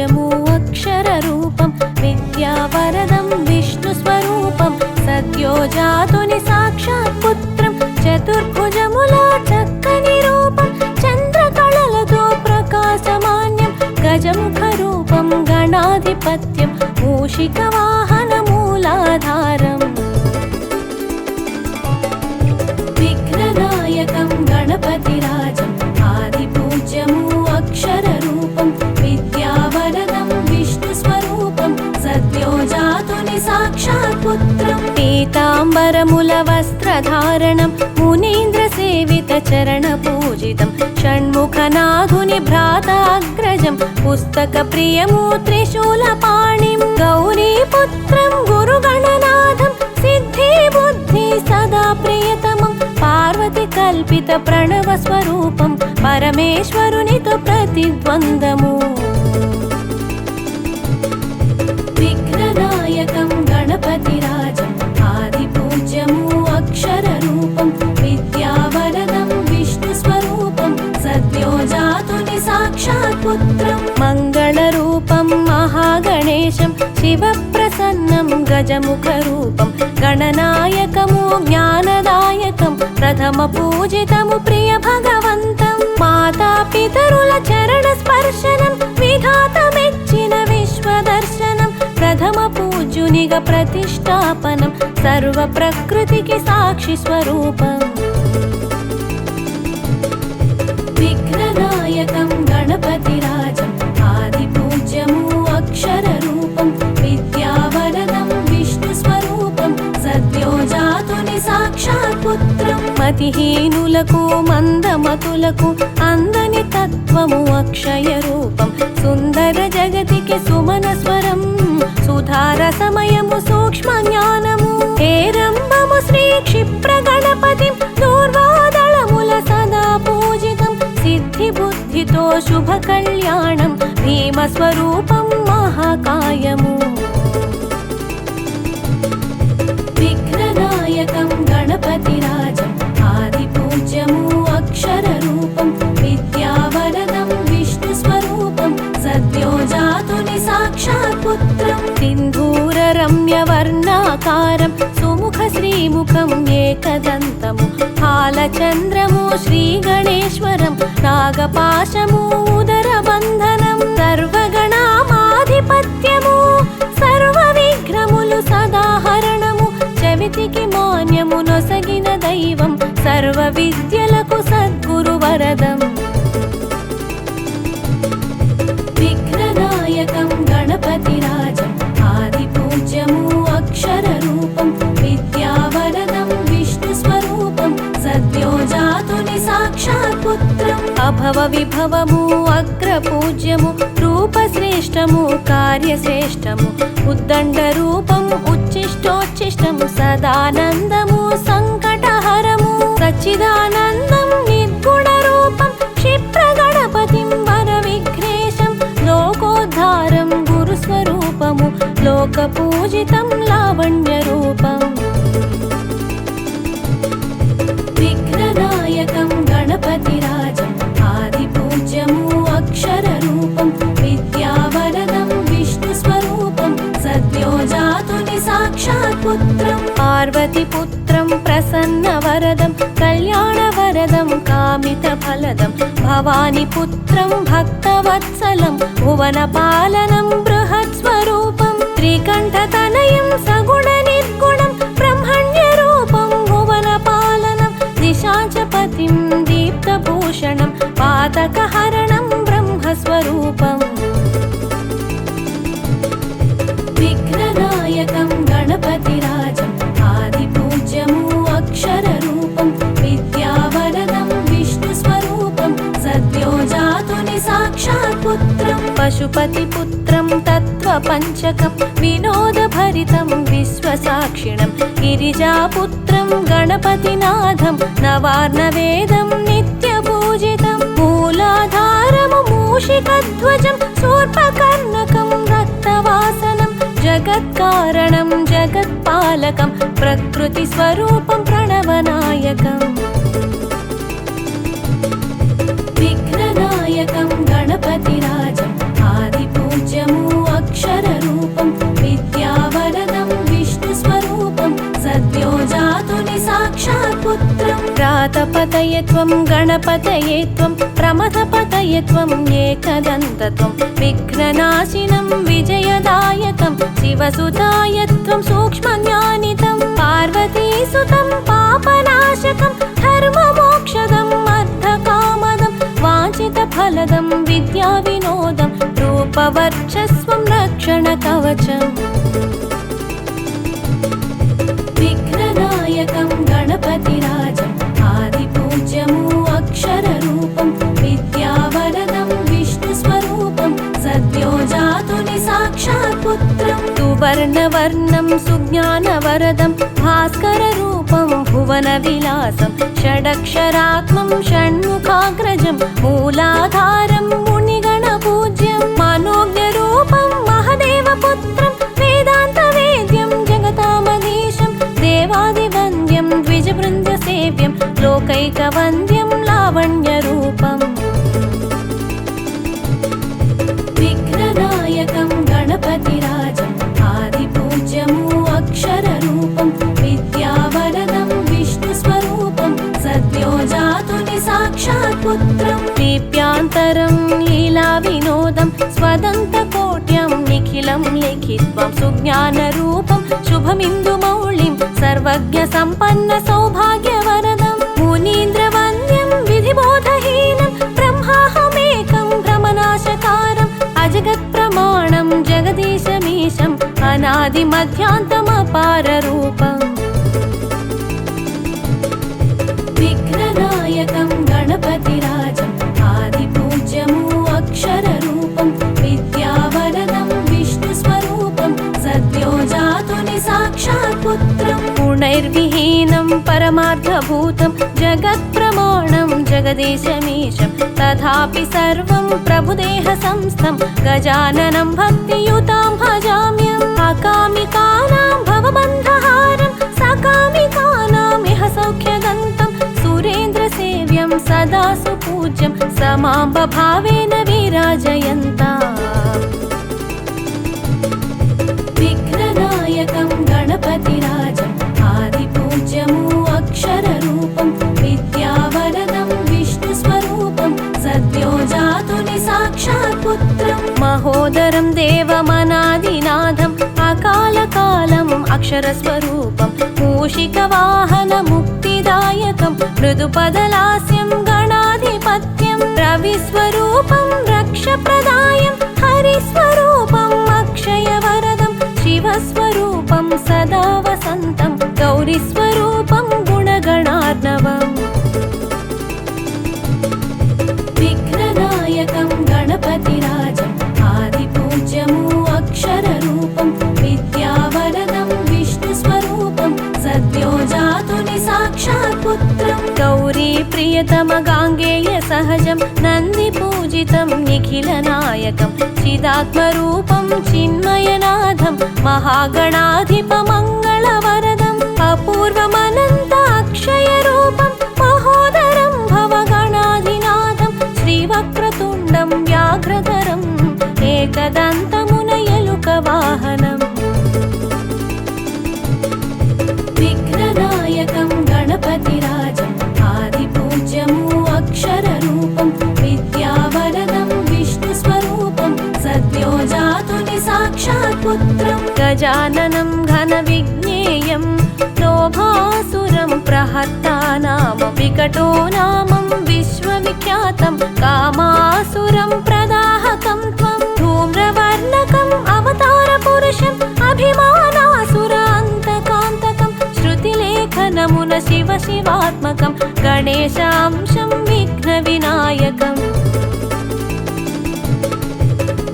पूज्यमु अक्षररूपं विद्यावरदं विष्णुस्वरूपं सद्यो जातुनि साक्षात् पुत्रं चतुर्भुजमुला चक्कनि रूपं चन्द्रकళలతో प्रकाशमान्यं गजमुखरूपं गणाधिपत्यं मूषिकवाहनमूलाधारम् विघ्ननायकं गणपतिराजम् आदिपूज्यमु अक्षररूपं विद्यावरदं विष्णुस्वरूपं सद्यो जातुनि साक्षात् पुत्रं पीताम्बरमुलवस्त्रधारणं मुनीन्द्रसेवितचरणपूजितं षण्मुखनाथुनि भ्राताग्रजं पुस्तकप्रियमु त्रिशूलपाणिं गौरीपुत्रं गुरुगणनाथं सिद्धिबुद्धि सदा प्रियतमं पार्वती कल्पित प्रणवस्वरूपं परमेश्वरुनितो प्रतिद्वन्द्वमु विघ्ननायकं गणपतिराजम् आदिपूज्यमु अक्षररूपं विद्यावरदं विष्णुस्वरूपं सद्यो जातुनि साक्षात् पुत्रं मङ्गलरूपं महागणेशं शिवप्रसन्नं गजमुखरूपं गणनायकमु ज्ञानदायकं प्रथमपूजितमु प्रियभगवन्तं मातापितरुल चरणस्पर्शनं विधातमेच्चिन विश्वदर्शनं प्रथमपूज्युनिग प्रतिष्ठापनं सर्वप्रकृतिकि साक्षिस्वरूपम् विघ्ननायकं गणपतिराजम् आदिपूज्यमु अक्षररूपं विद्यावरदं विष्णुस्वरूपं सद्यो जातुनि साक्षात् पुत्रं मतिहीनुలకు మందమతులకు అందని తత్వము అక్షయరూపం సుందర జగతికి సుమనస్వరం సుధారసమయము సూక్ష్మ జ్ఞానము హేరంబము శ్రీ క్షిప్ర గణపతిం దూర్వాదళముల సదా పూజితం సిద్ధిబుద్ధితో శుభ కళ్యాణం భీమస్వరూపం మహాకాయము విఘ్ననాయకం గణపతిరాజం ఆదిపూజ్యము అక్షరరూపం విద్యావరదం విష్ణుస్వరూపం సద్యో జాతుని సాక్షాత్ పుత్రం సింధూరరమ్యవర్ణాకారం సుముఖ శ్రీముఖం ఏకదంతము హాలచంద్రము శ్రీగణేశ్వరం నాగపాశము ఉదరబంధనం సర్వగణామాధిపత్యము సర్వ విఘ్నములు సదాహరణము చవితికి మాన్యము నొసగిన దైవం సర్వ విద్యలకు సద్గురు వరదం విఘ్ననాయకం గణపతిరాజం ఆదిపూజ్యము అక్షరరూపం విద్యావరదం విష్ణుస్వరూపం సద్యో జాతుని సాక్షాత్ పుత్రం అభవ విభవము అగ్రపూజ్యము రూపశ్రేష్టము కార్యశ్రేష్టము ఉద్దండ రూపం ఉచ్చిష్టోచ్చిష్టం సదానందము సంకటహరము సచ్చిదానందం నిర్గుణ రూపం క్షిప్ర గణపతిం వర విఘ్నేశం లోకోద్ధారం గురుస్వరూపము లోక పూజితం లావణ్య రూపం విఘ్ననాయకం గణపతిరాజం ఆదిపూజ్యము అక్షరరూపం విద్యావరదం విష్ణుస్వరూపం సద్యో జాతుని సాక్షాత్ పుత్రం పార్వతీపుత్రం ప్రసన్నవరదం కళ్యాణవరదం కామితఫలదం భవానిపుత్రం భక్తవత్సలం భువనపాలనం బృహత్స్వరూపం త్రికంఠతనయం సగుణ నిర్గుణం బ్రహ్మణ్యరూపం భువనపాలనం దిశాచపతిం దీప్తభూషణం పాతకహరణం బ్రహ్మస్వరూపం విఘ్ననాయకం గణపతిరాజం ఆదిపూజ్యము అక్షరరూపం విద్యావరదం విష్ణుస్వరూపం సద్యో జాతుని సాక్షాత్ పుత్రం పశుపతిపుత్రం తత్వపంచకం వినోదభరితం విశ్వసాక్షిణం గిరిజాపుత్రం గణపతినాథం నవార్ణవేదం నిత్యపూజితం మూలాధారము మూషికధ్వజం శూర్పకర్ణకం రక్తవాసనం జగత్కారణం జగత్పాలకం ప్రకృతి స్వరూపం ప్రణవనాయకం విఘ్ననాయకం గణపతిరాజం ఆదిపూజ్య प्रमथपतये त्वं गणपतये त्वं प्रमथपतये त्वं एकदन्त त्वं विघ्ननाशिनं विजयदायकं शिवसुताय त्वं सूक्ष्मज्ञानितं पार्वतीसुतं पापनाशकं धर्ममोक्षदम् अर्थकामदं वाञ्छितफलदं विद्याविनोदं रूपवर्चस्वं रक्षणकवचम् विघ्ननायकं गणपतिराजम् आदिपूज्यमु अक्षररूपं विद्यावरदं विष्णुस्वरूपं सद्यो जातुनि साक्षात् पुत्रं सुवर्णवर्णं सुज्ञानवरदं भास्कररूपं भुवनविलासं षडक्षरात्मं षण्मुखाग्रजं मूलाधारं मुनिगणपूज्यं मनोज्ञरूपं महदेवपुत्रं वेदान्तवेद्यं जगतामधीशं देवादिवन्द्यं द्विजवृन्दसेव्यं लोकैकवन्द्यं लावण्यरूपम् विघ्ननायकं गणपतिराजम् आदिपूज्यमु अक्षररूपं विद्यावरदं विष्णुस्वरूपं सद्यो जातुनि साक्षात् पुत्रं दीप्यान्तरं लीलाविनोदं स्वदन्तकोट्यं निखिलं लिखित्वं सुज्ञानरूपं शुभमिन्दुमौलिं सर्वज्ञसम्पन्नसौभाग्यवरदं मुनीन्द्रवन्द्यं विधिबोधहीनं ब्रह्माहमेकं भ्रमनाशकारम् अजगत्प्रमाणं जगदीशमीशम् अनादिमध्यान्तमपाररूपम् विघ्ननायकं गणपतिराजम् आदिपूज्यमु अक्षररूपं विद्यावरदं विष्णुस्वरूपं सद्यो जातुनि साक्षात् पुत्रं गुणैर्विहीनं परमार्थभूतं जगत्प्रमाणं जगदीशमीशं तथापि सर्वं प्रभुदेहसंस्थं गजाननं भक्तियुतां भजाम्यहम् अकामिकानां भवबन्धहारं सकामिकानां इह सौख्यदन्तं सुरेन्द्रसेव्यं सदा सुपूज्यं समाम्बभावेन विराजयन्ता विघ्ननायकं गणपतिराजम् आदिपूज्यमु अक्षररूपं विद्यावरदं विष्णुस्वरूपं सद्यो जातुनि साक्षात् पुत्रं महोदरं देवमनादिनाथम् अकालकालम् अक्षरस्वरूपं मूषिकवाहनमुक्तिदायकं मृदुपदलास्यं गणाधिपत्यं रविस्वरूपं रक्षप्रदायं हरिस्वरूपम् अक्षयवरदं शिवस्वरूपं सदा वसन्तं गौरीस्वरूपं गुणगणार्णवम् विघ्ननायकं गणपतिराजम् आदिपूज्यमु अक्षररूपं विद्यावरदं विष्णुस्वरूपं सद्यो जातुनि साक्षात् पुत्रं गौरीप्रियतमगाङ्गेयसहजं नन्दिपूजितं निखिलनायकं चिदात्मरूपं चिन्मयनाथं महागणाधिपमङ्गलवरदम् अपूर्वमनन्ताक्षयरूपं महोदरं भवगणाधिनाथं श्रीवक्रतुण्डं व्याघ्रधरम् एकदन्तमुनयलुकवाहनम् विघ्ननायकं गणपतिराजम् आदिपूज्यमु अक्षररूपं विद्यावरदं विष्णुस्वरूपं सद्यो जातुनि साक्षात् पुत्रं गजाननं घनविज्ञेयं लोभासुरं प्रहर्तानाम विकटो नामं विश्वविख्यातं कामासुरं प्रदाहकं त्वं धूम्रवर्णकम् अवतारपुरुषम् अभिमानासुरान्तकान्तकं श्रुतिलेखनमुन शिव शिवात्मकं गणेशांशं विघ्नविनायकम्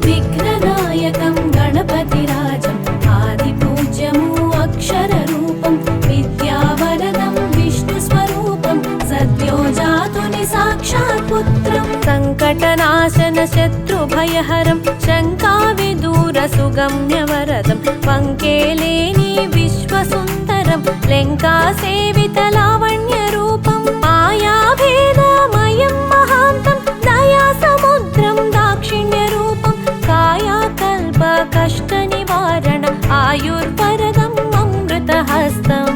विघ्ननायकं गणपतिराजम् आदिपूज्यमु अक्षररूपं विद्यावरदं विष्णुस्वरूपं सद्यो जातुनि साक्षात् पुत्रं सङ्कटनाशन शत्रुभयहरं शङ्काविदूरसुगम्यवरदं पङ्केलेनी विश्वसुन्दरं लङ्कासेवितलावण्यरूपं मायाभेदमयं महान्तं दयासमुद्रं दाक्षिण्यरूपं कायाकल्पकष्टनिवारणम् आयुर्वरदम् अमृतहस्तम्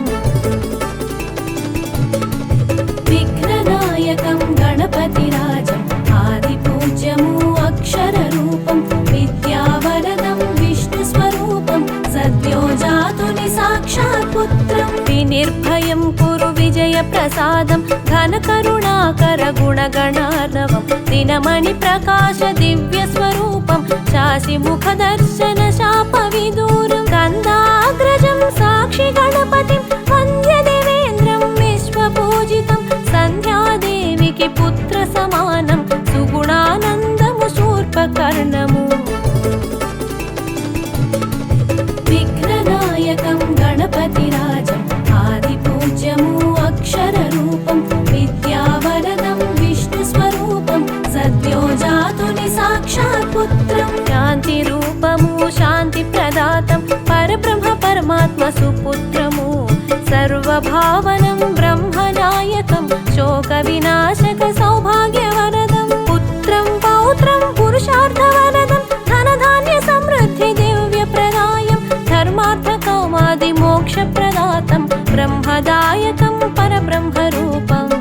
निर्भयं कुरु विजयप्रसादं घनकरुणाकर गुणगणार्णवं दिनमणि प्रकाश दिव्यस्वरूपं शासिमुखदर्शन शापविदूरं गन्धाग्रजं साक्षि गणपतिं वन्द्य देवेन्द्रं विश्वपूजितं सन्ध्यादेविकी पुत्रसमानं सुगुणानन्दमु शूर्पकर्णमु विघ्ननायकं गणपतिराजम् आदिपूज्यमु अक्षररूपं विद्यावरदं विष्णुस्वरूपं सद्यो जातुनि साक्षात् पुत्रं शान्तिरूपमु शान्तिप्रदातं परब्रह्म परमात्म सुपुत्रमु सर्वभावनं ब्रह्मनायकं शोकविनाशक सौभाग्यवरदं पुत्रं पौत्रं पुरुषार्थवरदं धनधान्य समृद्धि दिव्यप्रदायं धर्मार्थकामादिमोक्षप्रदातं ब्रह्मदायकं परब्रह्मरूपम्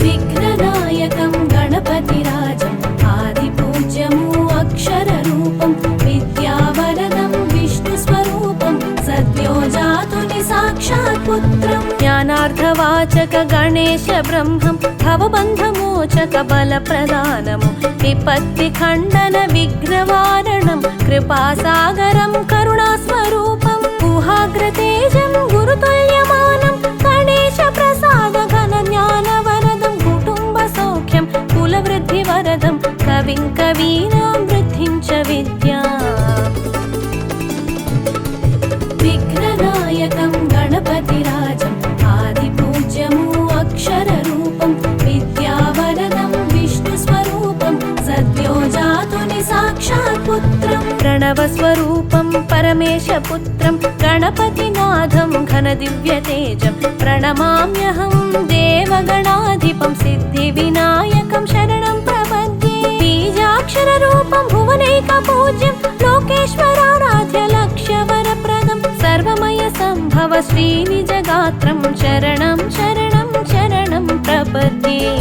विघ्ननायकं गणपतिराजम् आदिपूज्यमु अक्षररूपं विद्यावरदं विष्णुस्वरूपं सद्यो जातुनि साक्षात् पुत्रं ज्ञानार्थवाचक गणेश ब्रह्मं भवबन्धमोचक बलप्रदानमु विपत्तिखण्डन विघ्नवारणं कृपासागरं करुणास्वरूपं गुहाग्रतेजं गुरुतुल्यमानं गणेशप्रसाद घनज्ञानवरदं कुटुम्बसौख्यं कुलवृद्धिवरदं कविं कवीनां वृद्धिं च विद्याम् विघ्ननायकं गणपतिराजम् आदिपूज्यमु अक्षररूपं विद्यावरदं विष्णुस्वरूपं सद्यो जातुनि साक्षात् पुत्रं प्रणवस्वरूपं परमेशपुत्रं गणपतिनाथं घनदिव्यतेजं प्रणमाम्यहं देवगणाधिपं सिद्धिविनायकं शरणं प्रपद्ये बीजाक्षररूपं भुवनैकपूज्यं लोकेश्वराराध्य लक्ष्यवरप्रदं सर्वमय सम्भव श्रीनिजगात्रं शरणं शरणं शरणं प्रपद्ये।